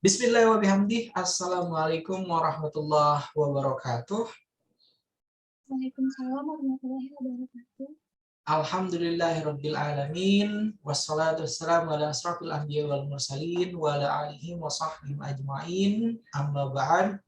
Bismillah wa bihamdih. Assalamualaikum warahmatullahi wabarakatuh. Waalaikumsalam warahmatullahi wabarakatuh. Alhamdulillahirabbil alamin. Wassalatu wassalamu ala asrofil anbiya wal mursalin wa ala alihi wa sahbihi ajma'in. Amma ba'd.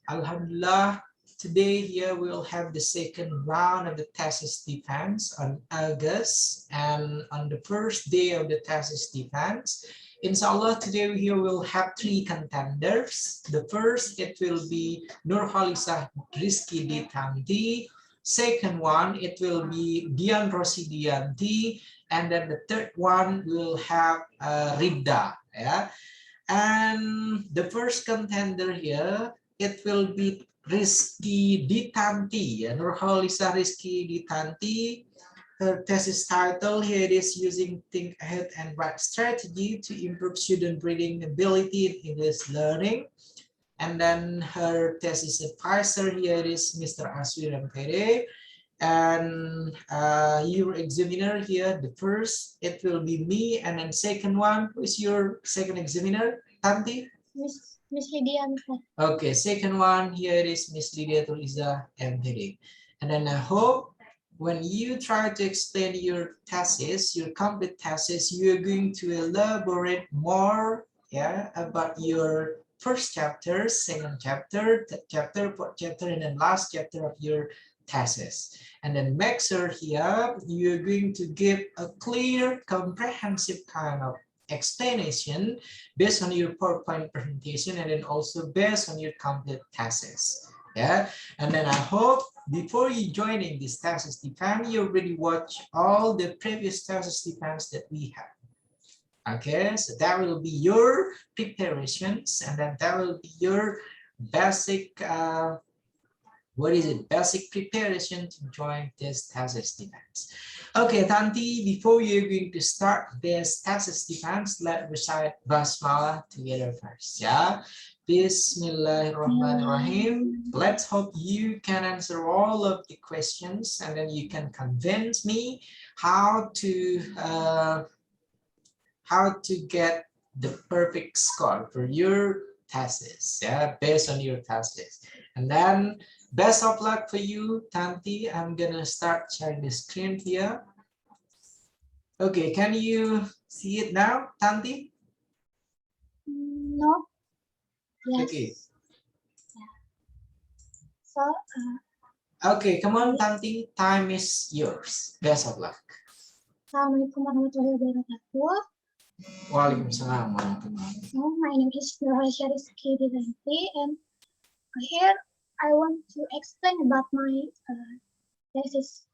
Alhamdulillah, today here we will have the second round of the thesis defense on August, and on the first day of the thesis defense, inshallah, today here we'll have three contenders. The first, it will be Cholisah Rizky Ditanty. Second one, it will be Ditanty, and then the third one will have Rida. Yeah, and the first contender here, it will be Rizky Ditanty. Cholisah Rizky Ditanty. Her thesis title here is using Think Ahead and Write Strategy to improve student reading ability in English learning. And then her thesis advisor here is Mr. Aswir M.Pd. And your examiner here, the first, it will be me. And then second one, who is your second examiner, Tanti? Miss Lydia. Okay, second one here is Miss Lydia Cholisah M.Pd. And then I hope when you try to explain your thesis, your complete thesis, you're going to elaborate more, yeah, about your first chapter, second chapter, third chapter, fourth chapter, and then last chapter of your thesis. And then make sure here you're going to give a clear, comprehensive kind of explanation based on your PowerPoint presentation, and then also based on your complete thesis. Yeah, and then I hope before you joining this thesis defense, you already watch all the previous thesis defense that we have. Okay, so that will be your preparations, and then that will be your basic basic preparation to join this thesis defense. Okay, Tanti, before you're going to start this thesis defense, let's recite Basmalah together first. Yeah. Bismillahirrahmanirrahim. Let's hope you can answer all of the questions, and then you can convince me how to get the perfect score for your thesis, yeah, based on your thesis. And then best of luck for you, Tanti. I'm gonna start sharing the screen here. Okay, can you see it now, Tanti? No. Yes. Okay. Yeah. So, okay, come on, Tanti. Time is yours. Best of luck. Assalamualaikum warahmatullahi wabarakatuh. Waalaikumsalam warahmatullahi wabarakatuh. So, my name is Cholisah Rizky Ditanty, and here I want to explain about my thesis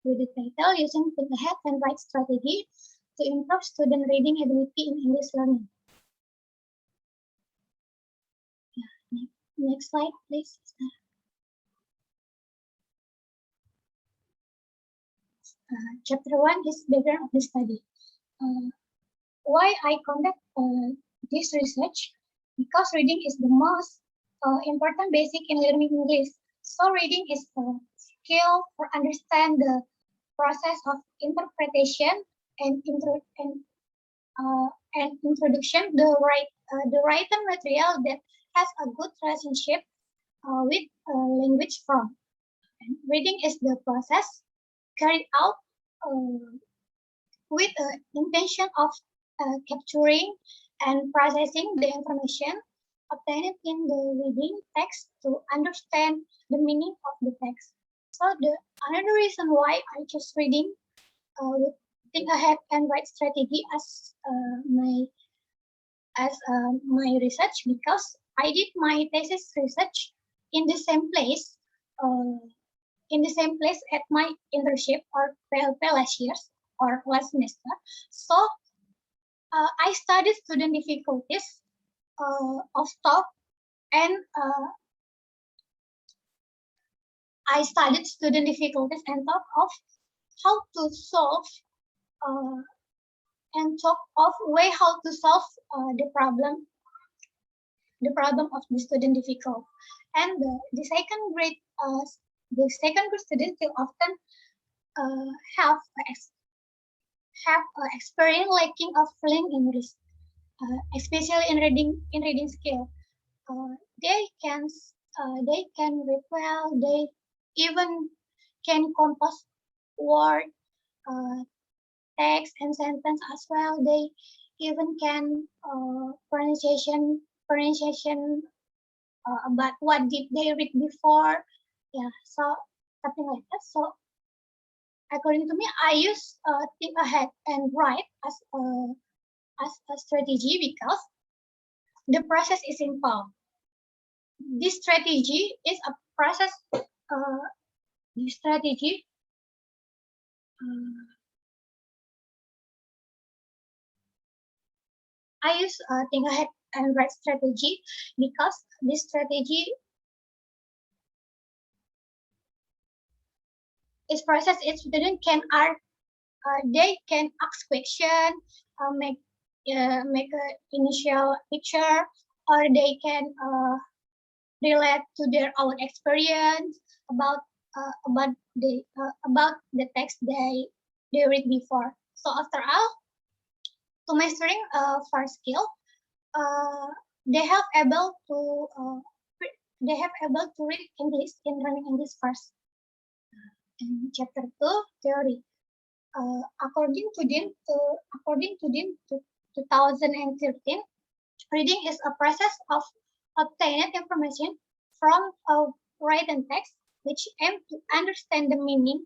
with the title Using Think Ahead and Write Strategy to Improve Student Reading Ability in English Learning. Next slide, please. Chapter 1 is background of the study. Why I conduct this research? Because reading is the most important basic in learning English. So reading is a skill for understand the process of interpretation and introduction, the written material that has a good relationship with language form. And reading is the process carried out with the intention of capturing and processing the information obtained in the reading text to understand the meaning of the text. So another reason why I chose reading with Think Ahead and Write Strategy as my research, because I did my thesis research in the same place at my internship or last year or last semester. So I studied student difficulties of talk, and I studied student difficulties and talk of how to solve how to solve the problem of the student difficult. And the second grade students will often have experience lacking of fluent English. especially in reading skill. They can read well. They even can compose word, uh, text, and sentence as well. They even can pronunciation about what did they read before. Yeah, so something like that. So according to me, I use think ahead and write as a strategy because the process is simple. This strategy is a process. This strategy. Uh, I use think ahead and write strategy because this strategy is process. Its student can they can ask question, make a initial picture, or they can relate to their own experience about about the text they read before. So after all, to mastering first skill, uh, they have able to read English in learning English first. In chapter 2, theory. According to them to 2013, reading is a process of obtaining information from a written text which aim to understand the meaning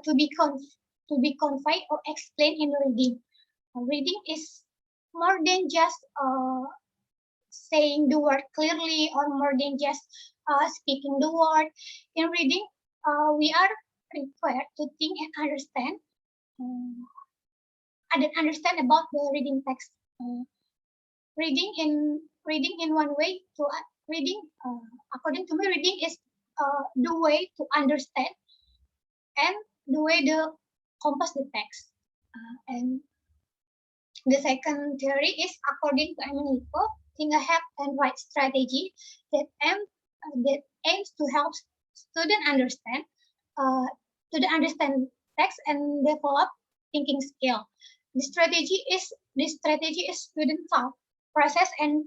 to be conveyed or explained in reading. Reading is more than just saying the word clearly or more than just speaking the word. In reading, we are required to think and um, understand about the reading text. Reading in one way to reading. According to me, reading is the way to understand and the way to compass the text. And the second theory is according to M.Pd, think ahead and write strategy that that aims to help student uh, understand text and develop thinking skill. The strategy is student thought process and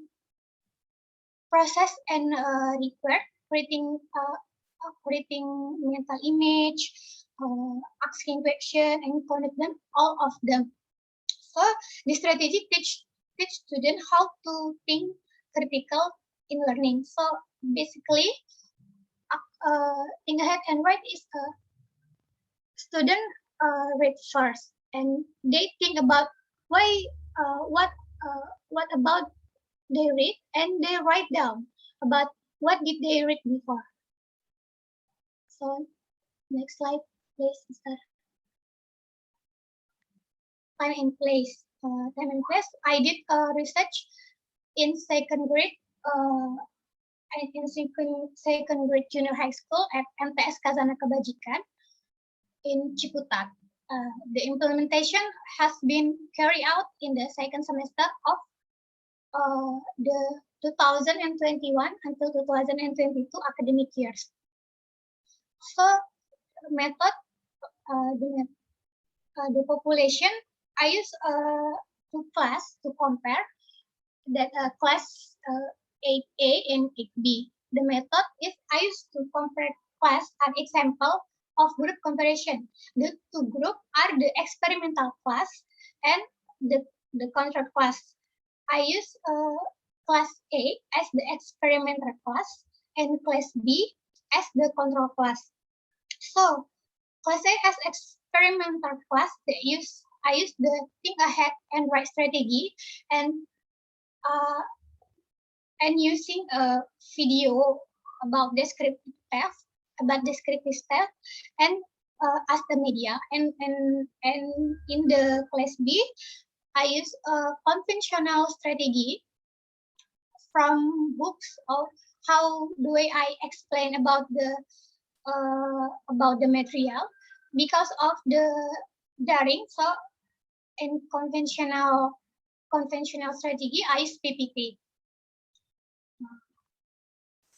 require creating mental image, asking question, and connect them all of them. So the strategy teach students how to think critical in learning. So basically, think ahead and write is a student read first and they think about why uh, what what about they read and they write down about what did they read before. So next slide, please, Mr. Time and place. Time and place. I did research in second grade. In second grade junior high school at MTS Kazana Kebajikan in Ciputat. The implementation has been carried out in the second semester of the 2021 until 2022 academic years. So method, the population, I use two class to compare that class 8A and 8B. The method is I use to compare class an example of group comparison. The two groups are the experimental class and the control class. I use class A as the experimental class and class B as the control class. So class A as experimental class, I use the think ahead and write strategy and uh, using a video about descriptive text, and as the media and in the class B, I use a conventional strategy from books of how the way I explain about the material because of the daring. So in conventional strategy, I use PPT.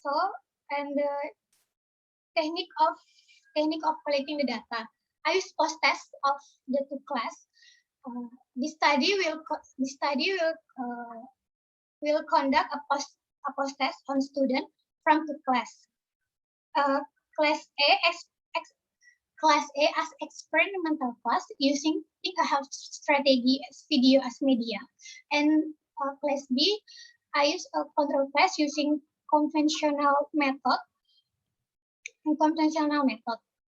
So and the technique of collecting the data, I use post test of the two class. This study will conduct a post test on student from the class. Class A as experimental class using think ahead strategy as video as media, and class B I use a control class using conventional method.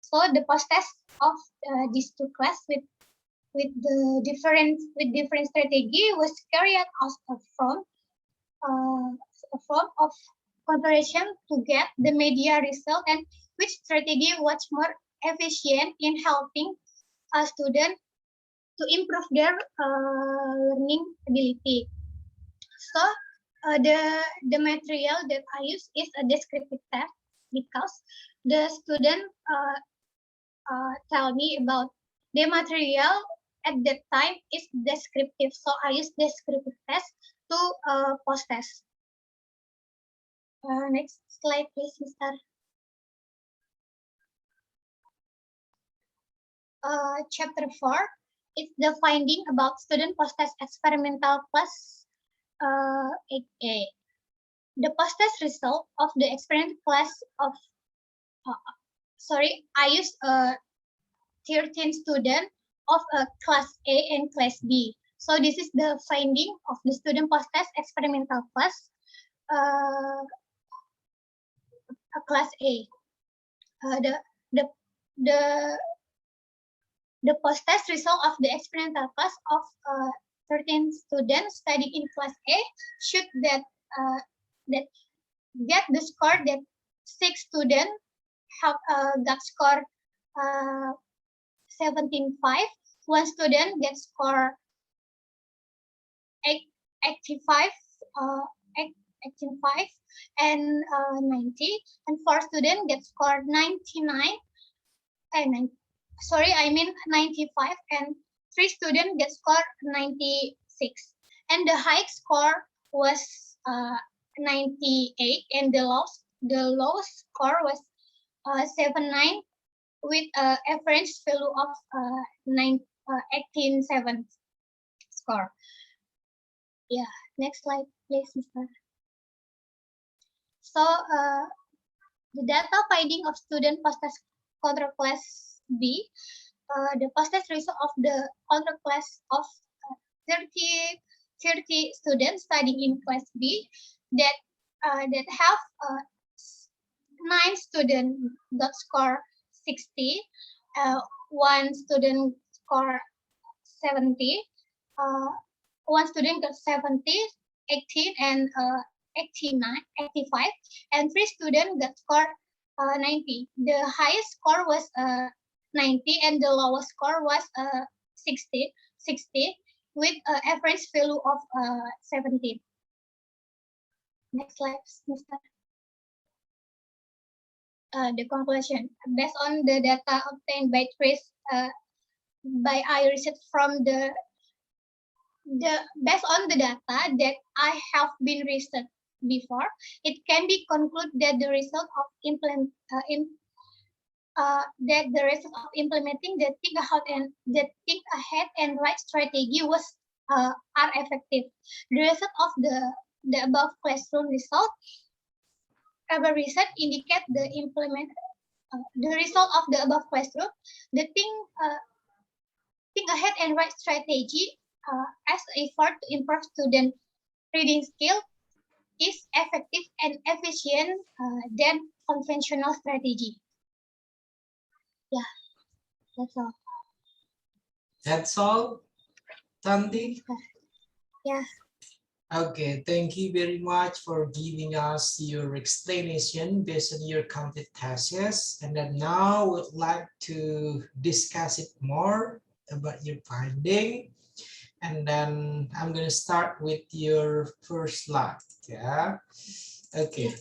So the post test of these two class with different strategy was carried out from a form of comparison to get the media result, and which strategy was more efficient in helping a student to improve their learning ability. So the material that I use is a descriptive test because the student tell me about the material at that time is descriptive. So I use descriptive test to post test. Next slide, please, Mr. Chapter 4 is the finding about student post test experimental class 8A. The post test result of the experimental class of I used 13 students of class A and class B. So this is the finding of the student post test experimental class class A. The post test result of the experimental class of 13 students studying in class A should that get the score that 6 students have got score 17.5. One student gets score 85, 18.5 and 90, and 4 students get score 99 and 95, and 3 students get score 96. And the high score was 98, and the lowest score was 79 with average value of 18.7 score. Yeah, next slide, please, Mr. So the data finding of student post test control class B, the post test result of the control class of 30 students studying in class B that have 9 students got score 60, one student score 70, one student got 70, 18, and 85, and 3 students got score 90. The highest score was 90, and the lowest score was 60 with average value of 17. Next slide, Mr. The conclusion, based on the data obtained by I research from based on the data that I have been researched before, it can be concluded that the result of implementing the think ahead and right strategy was are effective. The result of the above classroom result, our research indicate the result of the above classroom, the think ahead and right strategy as effort to improve student reading skill is effective and efficient than conventional strategy. Yeah, that's all. That's all, Tanti? Yeah. Okay, thank you very much for giving us your explanation based on your complete thesis. And then now we'd like to discuss it more about your finding. And then I'm going to start with your first slide. Yeah. Okay.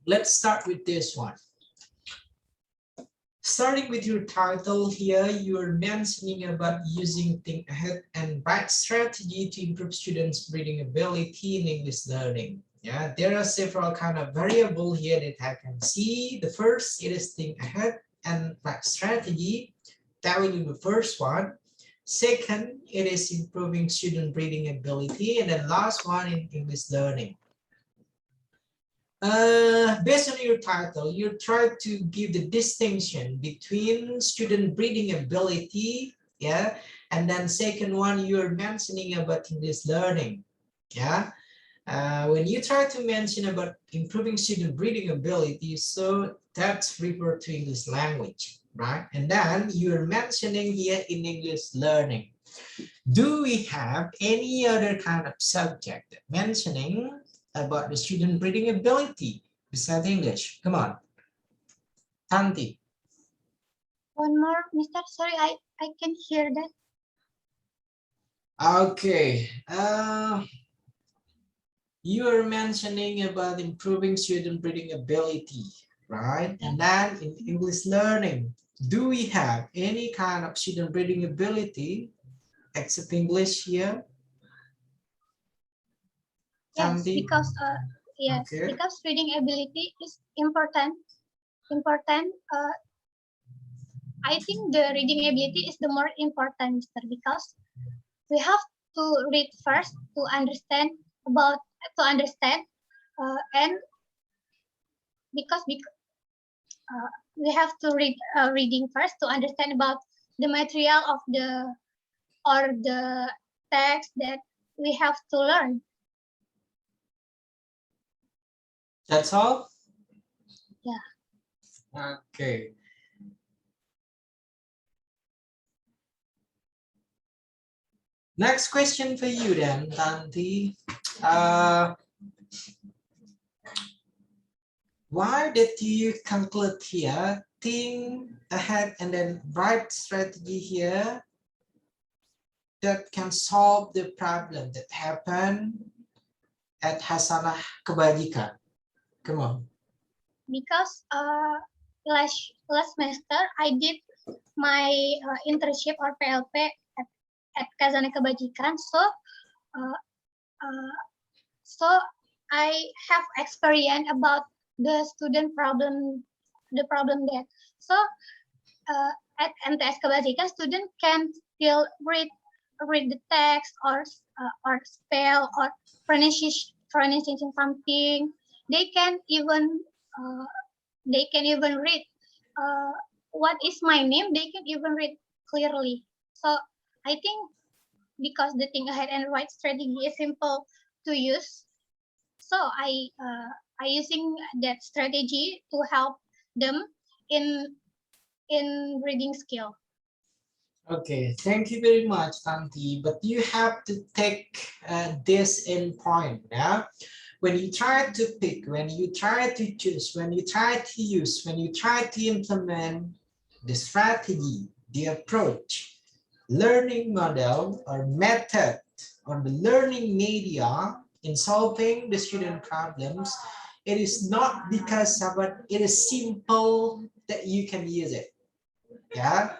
Let's start with this one. Starting with your title here, you're mentioning about using think ahead and right strategy to improve students' reading ability in English learning. Yeah, there are several kind of variables here that I can see. The first, it is think ahead and right strategy. That will be the first one. Second, it is improving student reading ability. And then last one in English learning. Based on your title, you try to give the distinction between student reading ability, yeah, and then second one you're mentioning about English learning, yeah. When you try to mention about improving student reading ability, so that's referred to English language, right? And then you're mentioning here in English learning. Do we have any other kind of subject mentioning about the student reading ability besides English? Come on, Tanti. One more, Mr. Sorry, I can hear that. Okay. You are mentioning about improving student reading ability, right? And then in English learning, do we have any kind of student reading ability except English here? Yes, Tanti? because yes, Okay. because reading ability is important. Important. I think the reading ability is the more important, Mister, because we have to read first to understand and because we have to read reading first to understand about the material of the text that we have to learn. That's all? Yeah. Okay. Next question for you then, Tanti. Why did you conclude here, think ahead and then write strategy here that can solve the problem that happened at Hasanah Kebajikan? Come on. Because last semester I did my internship or PLP at Kazana Kebajikan, so I have experience about the student problem, the problem there. So at MTS Kebajikan, student can still read the text or spell or pronunciation something. They can even read what is my name. They can even read clearly. So I think because the think ahead and write strategy is simple to use, so I using that strategy to help them in reading skill. Okay, thank you very much, Tanti. But you have to take this in point. Yeah? When you try to pick, when you try to choose, when you try to use, when you try to implement the strategy, the approach, learning model or method or the learning media in solving the student problems, it is not because of it is simple that you can use it. Yeah.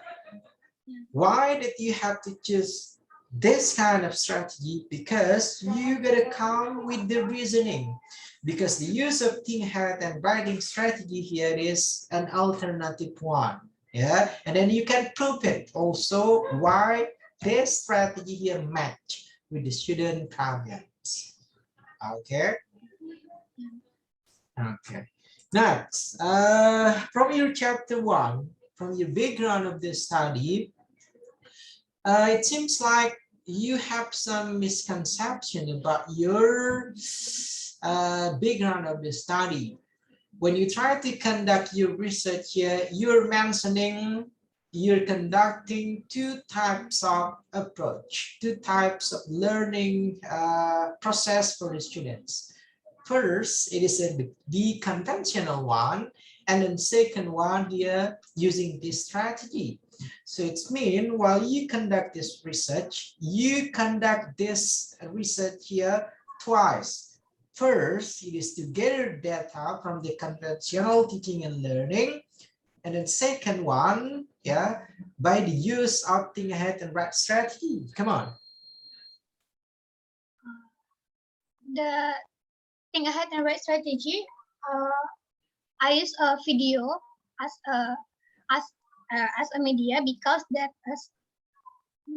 Why did you have to choose this kind of strategy? Because you gotta come with the reasoning. Because the use of think ahead and writing strategy here is an alternative one. Yeah, and then you can prove it also why this strategy here match with the student problems. Okay. Okay. Next, from your chapter 1, from your background of the study, it seems like you have some misconception about your background of the study. When you try to conduct your research here, you're mentioning you're conducting two types of approach, two types of learning process for the students. First, it is the conventional one, and then second one, here using this strategy. So it's mean while you conduct this research, you conduct this research here twice. First, it is to gather data from the conventional teaching and learning. And then second one, yeah, by the use of think ahead and write strategy. Come on. The think ahead and write strategy, I use a video as as a media because that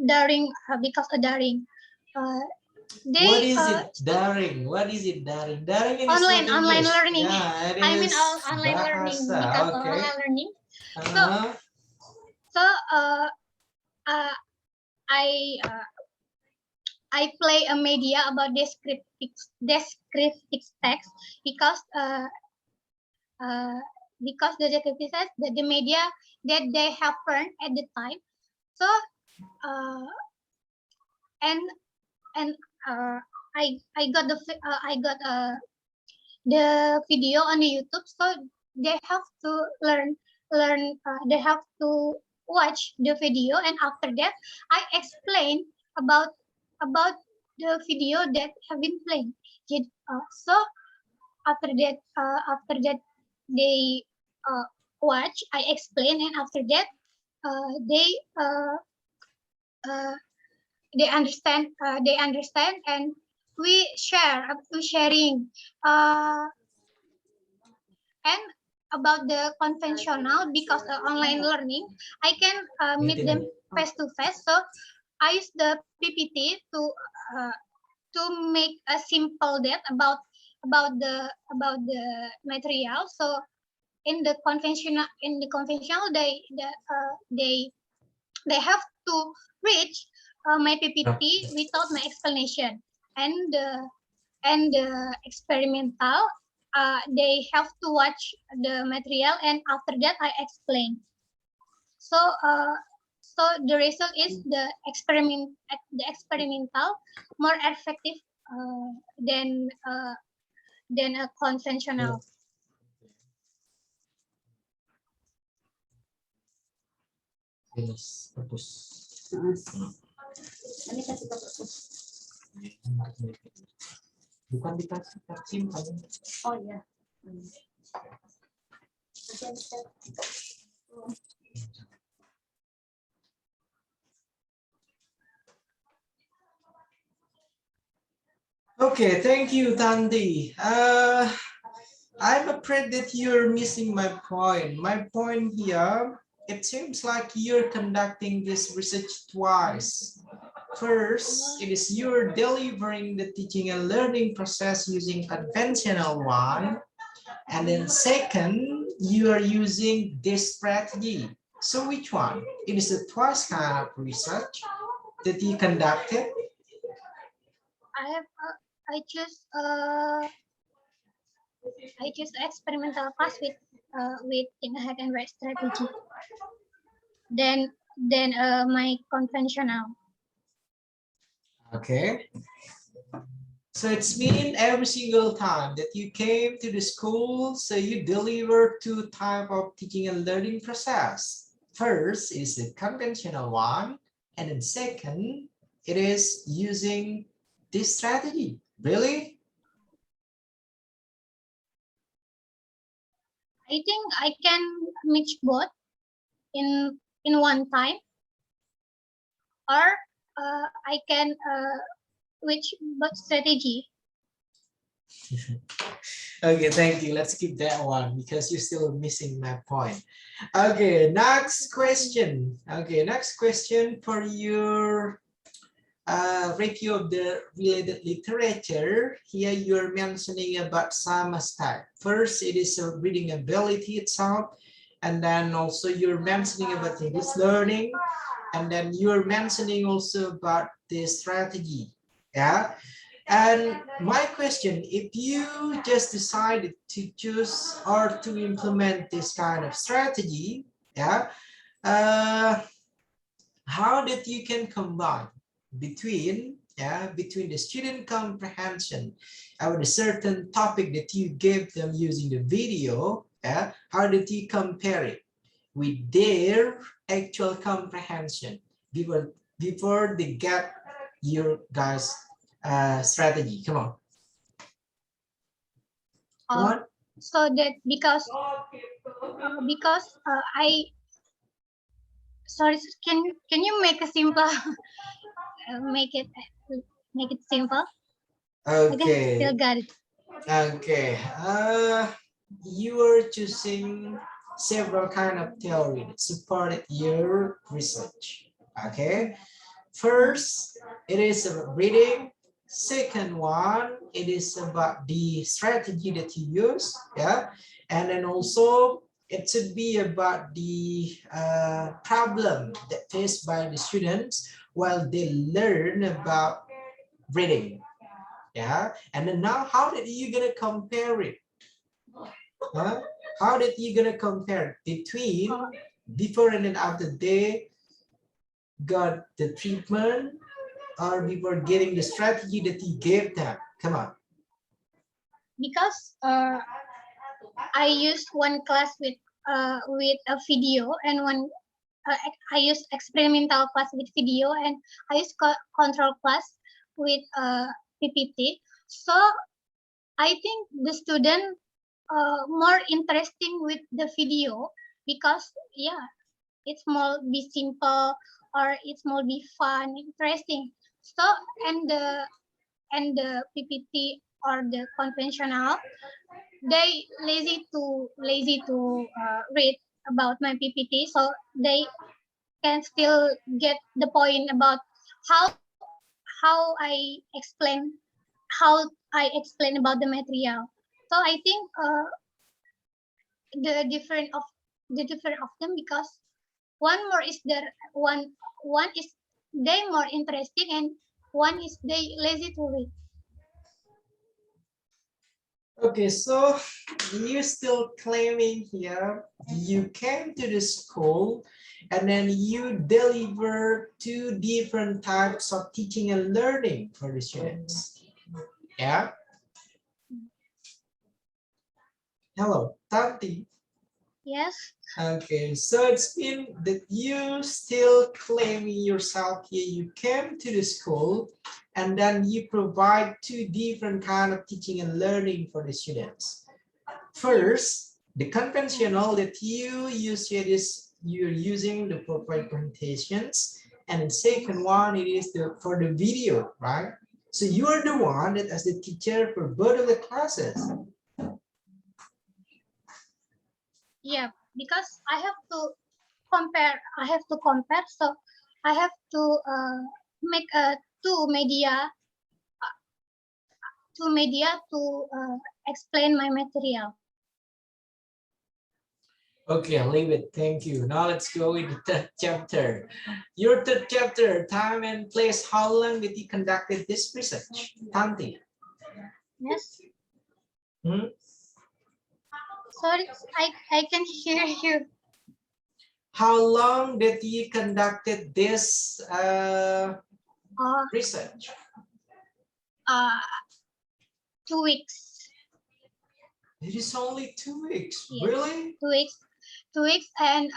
daring they What is it daring? What is it daring? Daring is not online English. learning. Yeah, it I mean is online learning because bahasa. of Okay. online learning. Uh-huh. So uh, I uh, I play a media about descriptive text because the JAKARTA says that the media that they have learned at the time. So uh, and and I got the video on the YouTube. So they have to learn. They have to watch the video, and after that, I explain about the video that have been playing. So after that they watch, I explain, and after that they uh, they understand, and we sharing uh, and about the conventional because online learning I can meet them face to face. So I use the PPT uh, to make a simple that about the material. So in the conventional they have to reach my PPT without my explanation, and experimental they have to watch the material, and after that I explain. So so the result is the experimental more effective than a conventional. Yes, bagus. Ini kasih ke aku. Bukan dikasih simpan. Oh iya. Okay, thank you, Tanti. I'm afraid that you're missing my point. My point here, it seems like you're conducting this research twice. First, it is you're delivering the teaching and learning process using conventional one. And then second, you are using this strategy. So which one? It is a twice kind of research that you conducted. I choose experimental class with think ahead and write strategy. Then my conventional. Okay. So it's mean every single time that you came to the school, so you deliver two type of teaching and learning process. First is the conventional one, and then second, it is using this strategy. Really? I think I can mix both in one time, or I can switch both strategy. Okay, thank you. Let's keep that one because you're still missing my point. Okay, next question. Okay, next question for your review of the related literature. Here you're mentioning about some aspect. First, it is a reading ability itself, and then also you're mentioning about English learning, and then you're mentioning also about the strategy. Yeah. And my question, if you just decided to choose or to implement this kind of strategy, yeah, how that you can combine between the student comprehension of a certain topic that you gave them using the video, how did you compare it with their actual comprehension before they get your guys strategy? Come on. Come on. So that because I sorry, can you make a simple make it simple? Okay. Still got it. Okay. You are choosing several kind of theory that supported your research. Okay, first it is about reading. Second one, it is about the strategy that you use, yeah, and then also it should be about the problem that faced by the students while they learn about reading, yeah. And then now, how did you gonna compare it? Huh? How did you gonna compare between before and then after they got the treatment or before getting the strategy that you gave them? Come on. Because I used one class with a video and one I used experimental class with video, and I used control class with PPT. So I think the student more interesting with the video because yeah, it's more be simple or it's more be fun, interesting. So and the PPT or the conventional, they lazy to read about my PPT, so they can still get the point about how I explain about the material. So I think the different of them because one more is there one is they more interesting and one is they lazy to read. Okay, so you're still claiming here you came to the school and then you deliver two different types of teaching and learning for the students. Yeah. Hello, Tanti. Yes. Okay, so it's been that you still claiming yourself here. You came to the school and then you provide two different kind of teaching and learning for the students. First, the conventional that you use here is you're using the PowerPoint presentations, and the second one it is for the video, right? So you are the one that as the teacher for both of the classes. Yeah, because I have to compare. So I have to make two media to explain my material. Okay, I'll leave it. Thank you. Now let's go with the third chapter. Your third chapter, time and place. How long did you conducted this research? Tanti. Yes. Hmm? Sorry, I can hear you. How long did you conducted this research? 2 weeks. It is only 2 weeks. Yes. Really? 2 weeks. 2 weeks and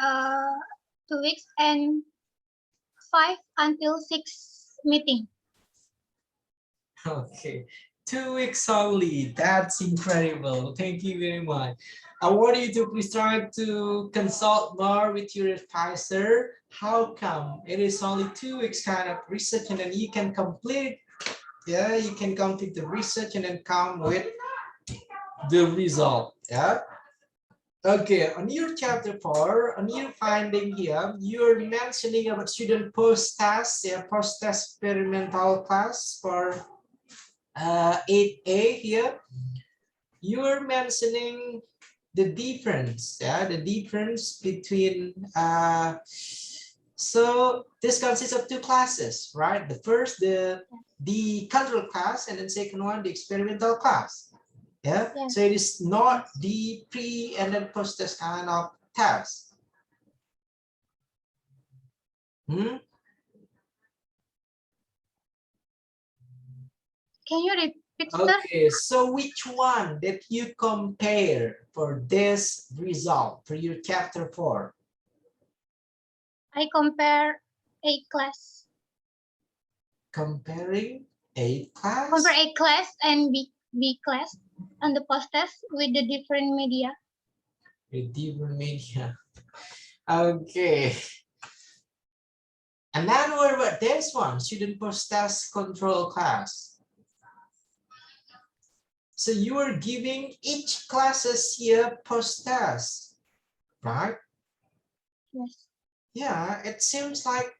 2 weeks and 5 until 6 meeting. Okay, 2 weeks only. That's incredible. Thank you very much. I want you to please try to consult more with your advisor. How come it is only 2 weeks kind of research and then you can complete? Yeah, you can complete the research and then come with the result. Yeah. Okay, on your chapter 4, on your finding here, you're mentioning about student post-test, yeah, post-test experimental class for 8A here. You're mentioning the difference, yeah, the difference between, so this consists of 2 classes, right? The first, the control class, and then second one, the experimental class. Yeah? Yes. So it is not the pre and then post test kind of test. Hmm? Can you repeat, sir? Okay, so which one did you compare for this result for your chapter 4? I compare A class. Comparing A class? Compare A class and B class on the post test with the different media. With different media. Okay. And then what about this one? Student post test control class. So you are giving each classes here post test. right? Yes. Yeah, it seems like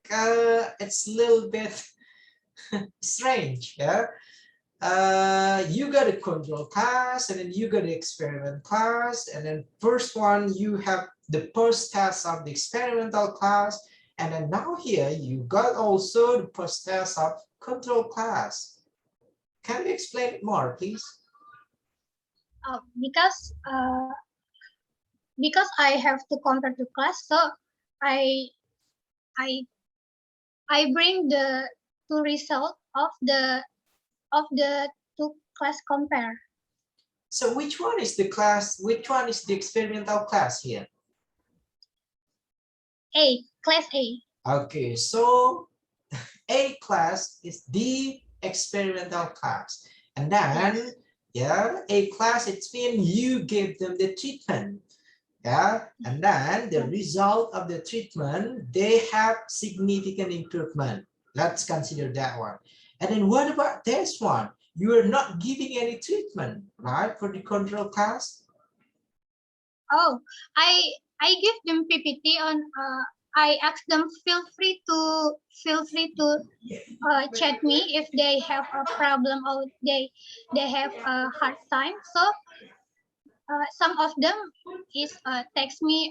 it's a little bit strange. Yeah, you got a control class, and then you got the experiment class, and then first one you have the post test of the experimental class, and then now here you got also the post test of control class. Can you explain it more, please? Because I have to compare to class, so I I I bring the two result of the two class compare. So which one is the class? Which one is the experimental class here? Class A. Okay, so A class is the experimental class. And then, yeah, A class, it's mean you give them the treatment. Yeah, and then the result of the treatment, they have significant improvement. Let's consider that one. And then what about this one? You are not giving any treatment, right, for the control class? Oh, I give them PPT on. I ask them feel free to chat me if they have a problem or they have a hard time. So some of them is text me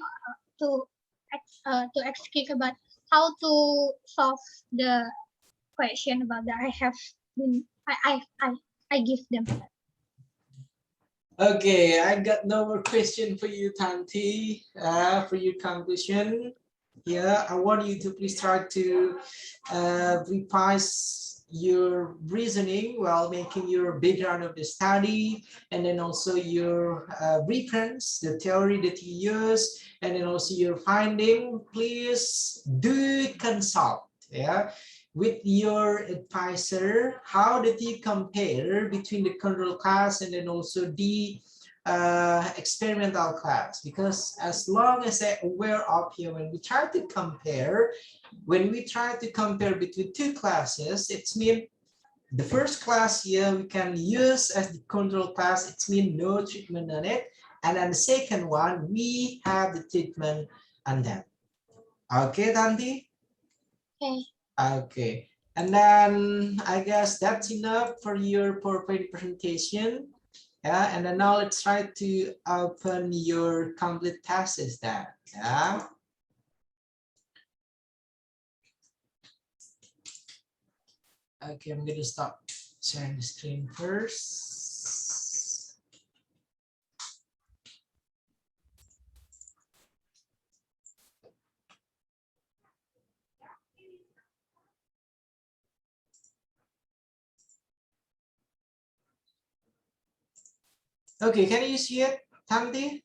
to explain about how to solve the question about that. I have been I give them. Okay, I got no more question for you, Tanti, for your conclusion. Yeah, I want you to please try to revise your reasoning while making your background of the study, and then also your reference, the theory that you use, and then also your finding. Please do consult, yeah, with your advisor. How did you compare between the control class and then also the experimental class? Because as long as I'm aware of here, when we try to compare between two classes, it's mean the first class here we can use as the control class. It's mean no treatment on it, and then the second one we have the treatment on that. Okay, Tanti? Okay. Okay, and then I guess that's enough for your PowerPoint presentation. Yeah, and then now let's try to open your complete thesis then. Yeah. Okay, I'm gonna stop sharing the screen first. Okay, can you see it, Tanti?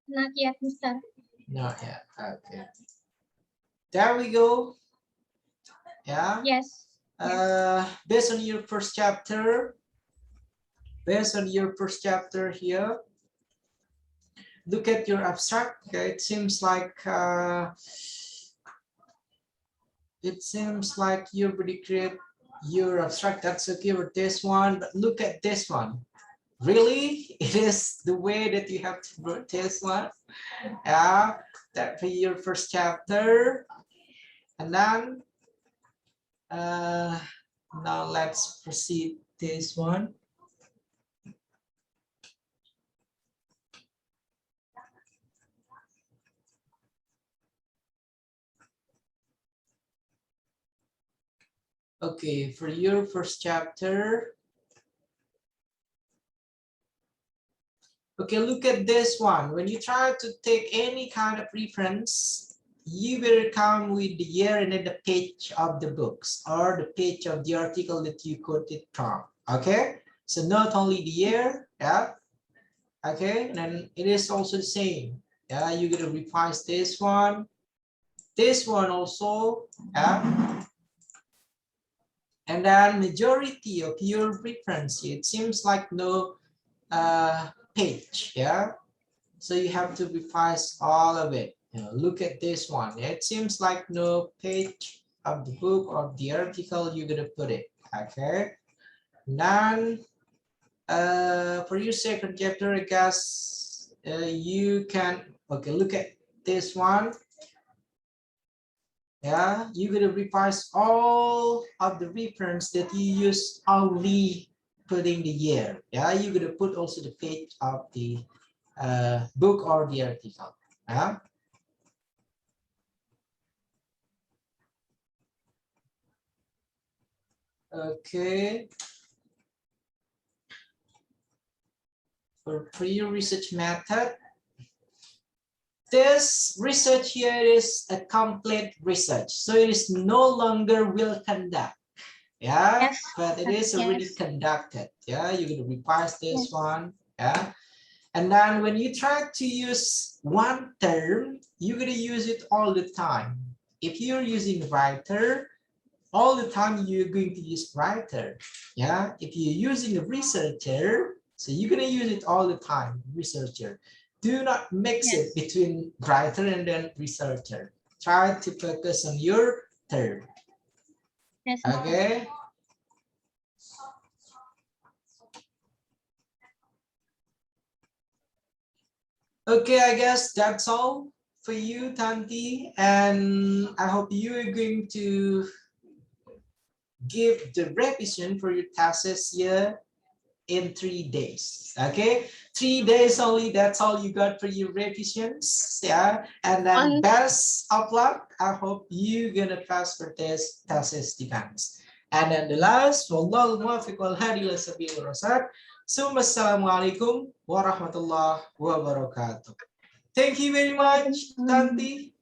Not yet, Mr. Not yet. Okay. There we go. Yeah. Yes. Based on your first chapter, here, look at your abstract. Okay, it seems like you already create your abstract. That's okay with this one, but look at this one. Really, it is the way that you have to write this one. Yeah, that for your first chapter, and then now let's proceed this one. Okay, for your first chapter. Okay, look at this one. When you try to take any kind of reference, you will come with the year and then the page of the books or the page of the article that you quoted from. Okay, so not only the year, yeah. Okay, and then it is also the same. Yeah, you're gonna revise this one also, yeah. And then majority of your reference, it seems like no page, yeah. So you have to revise all of it. Look at this one. It seems like no page of the book or the article you're gonna put it. Okay. Then for your second chapter, I guess you can. Okay, look at this one. Yeah, you're gonna revise all of the reference that you use only putting the year. Yeah, you're gonna put also the page of the book or the article. Yeah. Okay. For pre-research method, this research here is a complete research, so it is no longer will conduct. Yeah, Yes. but it is already Yes. conducted. Yeah, you're gonna revise this Yes. one. Yeah, and then when you try to use one term, you're gonna use it all the time. If you're using writer, all the time you're going to use writer. Yeah, if you're using a researcher, so you're gonna use it all the time, researcher. Do not mix Yes. it between writer and then researcher. Try to focus on your term. Yes. Okay. Okay, I guess that's all for you, Tanti, and I hope you are going to give the revision for your thesis here in 3 days. Okay, 3 days only. That's all you got for your revisions. Yeah, and then best of luck. I hope you're gonna pass for this thesis defense. And then the last, wallahu muwaffiq wal hadi ila sabilir rasyad. Assalamualaikum warahmatullahi wabarakatuh. Thank you very much, Tanti.